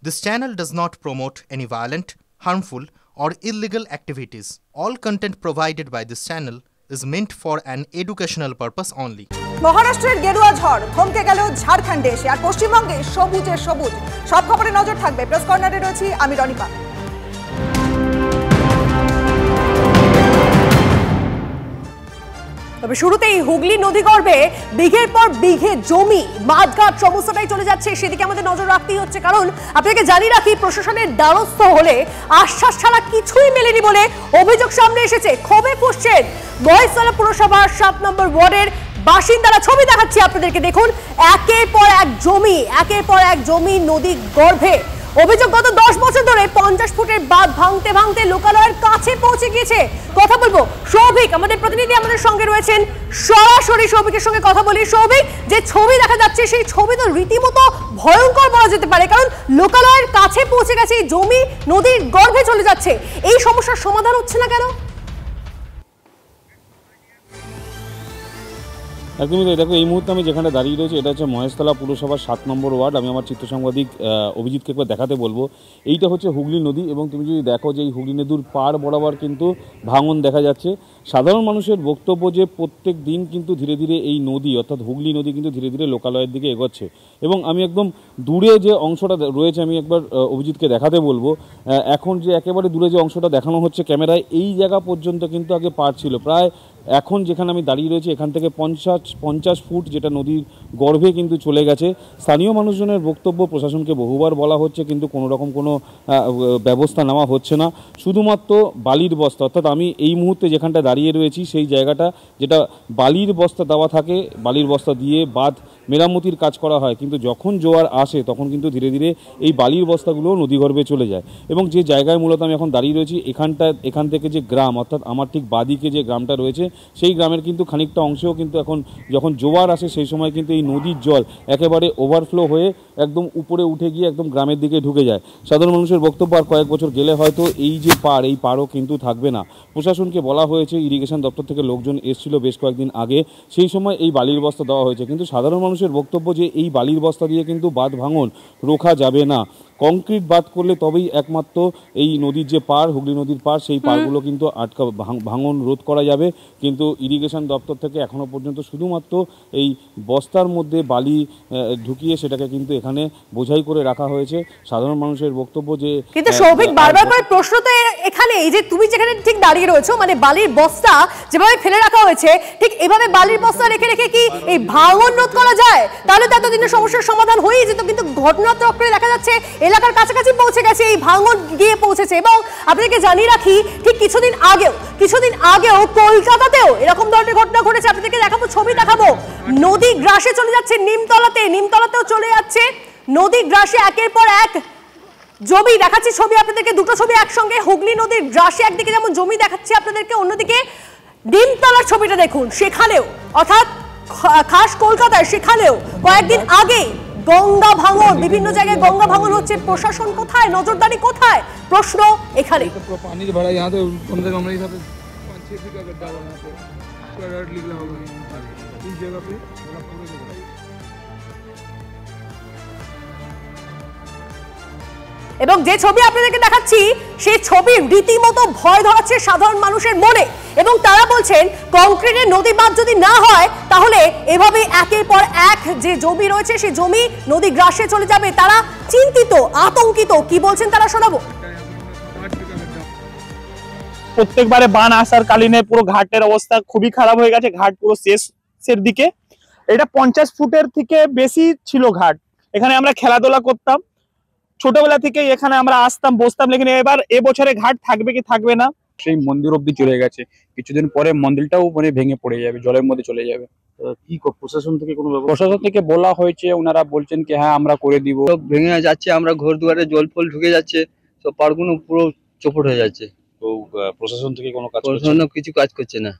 This channel does not promote any violent, harmful, or illegal activities. All content provided by this channel is meant for an educational purpose only. মহারাষ্ট্রের গেরুয়া ঝড় থমকে গেল ঝাড়খণ্ডে এসে, আর পশ্চিমবঙ্গে সবুজে সবুজ। সব খবরে নজর থাকবে। প্রেস কর্নারে রয়েছি আমি রনিপা। তবে শুরুতেই হুগলি নদীগর্ভে বিঘের পর বিঘে জমি, বাঁধঘাট সমস্তটাই চলে যাচ্ছে, সেদিকে আমাদের নজর রাখতেই হচ্ছে। কারণ আপনাকে জানিয়ে রাখি, প্রশাসনের দ্বারস্থ হলে আশ্বাস ছাড়া কিছুই মেলেনি বলে অভিযোগ সামনে এসেছে। ক্ষোভে ফুঁসছেন মহেশতলা পুরসভার 7 নম্বর ওয়ার্ডের বাসিন্দারা। ছবি দেখাচ্ছি আপনাদেরকে, দেখুন একের পর এক জমি নদী গর্ভে। অভিযোগ, গত 10 বছর ধরে 50 ফুটের বাঁধ ভাঙতে ভাঙতে লোকালয়ের কাছে পৌঁছে গিয়েছে। কথা বলবো সৌভিক, আমাদের প্রতিনিধি আমাদের সঙ্গে রয়েছেন, সরাসরি সৌভিকের সঙ্গে কথা বলি। সৌভিক, যে ছবি দেখা যাচ্ছে সেই ছবি তো রীতিমতো ভয়ঙ্কর বলা যেতে পারে, কারণ লোকালয়ের কাছে পৌঁছে গেছে, জমি নদীর গর্ভে চলে যাচ্ছে। এই সমস্যার সমাধান হচ্ছে না কেন? একদমই তাই। দেখো, এই মুহূর্তে আমি যেখানে দাঁড়িয়ে রয়েছি এটা হচ্ছে মহেশতলা পুরসভার 7 নম্বর ওয়ার্ড। আমি আমার চিত্র সাংবাদিক অভিজিৎকে একবার দেখাতে বলবো। এইটা হচ্ছে হুগলি নদী, এবং তুমি যদি দেখো যে এই হুগলি নদীর পার বরাবর কিন্তু ভাঙন দেখা যাচ্ছে। সাধারণ মানুষের বক্তব্য যে প্রত্যেক দিন কিন্তু ধীরে ধীরে এই নদী অর্থাৎ হুগলি নদী কিন্তু ধীরে ধীরে লোকালয়ের দিকে এগোচ্ছে। এবং আমি একদম দূরে যে অংশটা রয়েছে আমি একবার অভিজিৎকে দেখাতে বলবো। এখন যে একেবারে দূরে যে অংশটা দেখানো হচ্ছে ক্যামেরায়, এই জায়গা পর্যন্ত কিন্তু আগে পার ছিল। প্রায় এখন যেখানে আমি দাঁড়িয়ে রয়েছি এখান থেকে 50 ফুট যেটা নদীর গর্ভে কিন্তু চলে গেছে। স্থানীয় মানুষজনের বক্তব্য, প্রশাসনকে বহুবার বলা হচ্ছে কিন্তু কোনো রকম কোনো ব্যবস্থা নেওয়া হচ্ছে না। শুধুমাত্র বালির বস্তা, অর্থাৎ আমি এই মুহূর্তে যেখানটা দাঁড়িয়ে রয়েছি সেই জায়গাটা যেটা বালির বস্তা দেওয়া থাকে, বালির বস্তা দিয়ে বাঁধ মেরামতির কাজ করা হয়, কিন্তু যখন জোয়ার আসে তখন কিন্তু ধীরে ধীরে এই বালির বস্তাগুলো নদীগর্ভে চলে যায়। এবং যে জায়গায় মূলত আমি এখন দাঁড়িয়ে রয়েছি এখান থেকে যে গ্রাম, অর্থাৎ আমার ঠিক বাদিকে যে গ্রামটা রয়েছে সেই গ্রামের কিন্তু খানিকটা অংশেও কিন্তু এখন যখন জোয়ার আসে সেই সময় কিন্তু এই নদীর জল একেবারে ওভারফ্লো হয়ে একদম উপরে উঠে গিয়ে একদম গ্রামের দিকে ঢুকে যায়। সাধারণ মানুষের বক্তব্য, আর কয়েক বছর গেলে হয়তো এই যে এই পারও কিন্তু থাকবে না। প্রশাসনকে বলা হয়েছে, ইরিগেশন দপ্তর থেকে লোকজন এসেছিল বেশ কয়েকদিন আগে, সেই সময় এই বালির বস্তা দেওয়া হয়েছে, কিন্তু সাধারণ মানুষের বক্তব্য যে এই বালির বস্তা দিয়ে কিন্তু বাঁধ ভাঙন রোখা যাবে না। কংক্রিট বাঁধ করলে তবেই একমাত্র এই নদীর যে পার, হুগলি নদীর পার, সেই পারগুলো কিন্তু ভাঙন রোধ করা যাবে। কিন্তু ইরিগেশন দপ্তর থেকে এখনো পর্যন্ত শুধুমাত্র এই বস্তার মধ্যে বালি ঢুকিয়ে সেটাকে কিন্তু এখানে বোঝাই করে রাখা হয়েছে। সাধারণ মানুষের বক্তব্য যে, কিন্তু সৌভিক, বারবার করে প্রশ্ন তো এখানে, এই যে তুমি যেখানে ঠিক দাঁড়িয়ে রয়েছো, মানে বালির বস্তা যেভাবে ফেলে রাখা হয়েছে, ঠিক এভাবে বালির বস্তা রেখে রেখে কি এই ভাঙন রোধ করা যায়? তাহলে তো এতদিনের সমস্যার সমাধান হয়েই যেত। কিন্তু ঘটনাচক্রে দেখা যাচ্ছে এলাকার কাছাকাছি পৌঁছে গেছে, এই ভাঙন গিয়ে পৌঁছেছে। এবং আপনাদেরকে জানিয়ে রাখি, ঠিক কিছুদিন আগেও কলকাতাতেও এরকম ধরনের ঘটনা ঘটেছে। আপনাদেরকে দেখাবো, ছবি দেখাবো। নদী গ্রাসে চলে যাচ্ছে নিমতলাতেও চলে যাচ্ছে নদী গ্রাসে একের পর এক জমি। দেখাচ্ছি ছবি আপনাদেরকে, দুটো ছবি একসঙ্গে। হুগলি নদীর গ্রাসে একদিকে যেমন জমি দেখাচ্ছি আপনাদেরকে, অন্যদিকে নিমতলার ছবিটা দেখুন। সেখানেও, অর্থাৎ খাস কলকাতায়, সেখানেও কয়েকদিন আগে গঙ্গা ভাঙন, বিভিন্ন জায়গায় গঙ্গা ভাঙন হচ্ছে। প্রশাসন কোথায়, নজরদারি কোথায়? প্রশ্ন এখানে। पानी भरा यहाँ तो कम से कम 5-6 फीट का गड्ढा बना पे स्क्वायर निकला होगा इस जगह पे। এবং যে ছবি আপনাদেরকে দেখাচ্ছি সেই ছবি রীতিমতো ভয় ধরাচ্ছে সাধারণ মানুষের মনে। এবং তারা বলছেন, কংক্রিটের নদী বাঁধ যদি না হয় তাহলে এভাবে একের পর এক যে জমি রয়েছে সেই জমি নদী গ্রাসে চলে যাবে। তারা চিন্তিত, আতঙ্কিত। কি বলছেন তারা শোনাবো। প্রত্যেকবারে বান আসার কালীনে পুরো ঘাটের অবস্থা খুবই খারাপ হয়ে গেছে। ঘাট পুরো শেষের দিকে, এটা 50 ফুটের থেকে বেশি ছিল ঘাট। এখানে আমরা খেলাধুলা করতাম ছোটবেলা থেকে, এখানে আমরা আসতাম, বসতাম। লেকিন এবার এবছরে ঘাট থাকবে কি থাকবে না। সেই মন্দির অব্দি চলে গেছে, কিছুদিন পরে মন্দিরটাও মানে ভেঙে পড়ে যাবে, জলের মধ্যে চলে যাবে। কি প্রশাসন থেকে কোনো প্রশাসন থেকে বলা হয়েছে, ওনারা বলছেন কি হ্যাঁ আমরা করে দিব। সব ভেঙে যাচ্ছে, আমরা ঘর দুয়ারে জল ফল ঢুকে যাচ্ছে, সব পাড়গুলো পুরো চোপট হয়ে যাচ্ছে। তো প্রশাসন থেকে কোনো কাজ কিছু কাজ করছে না।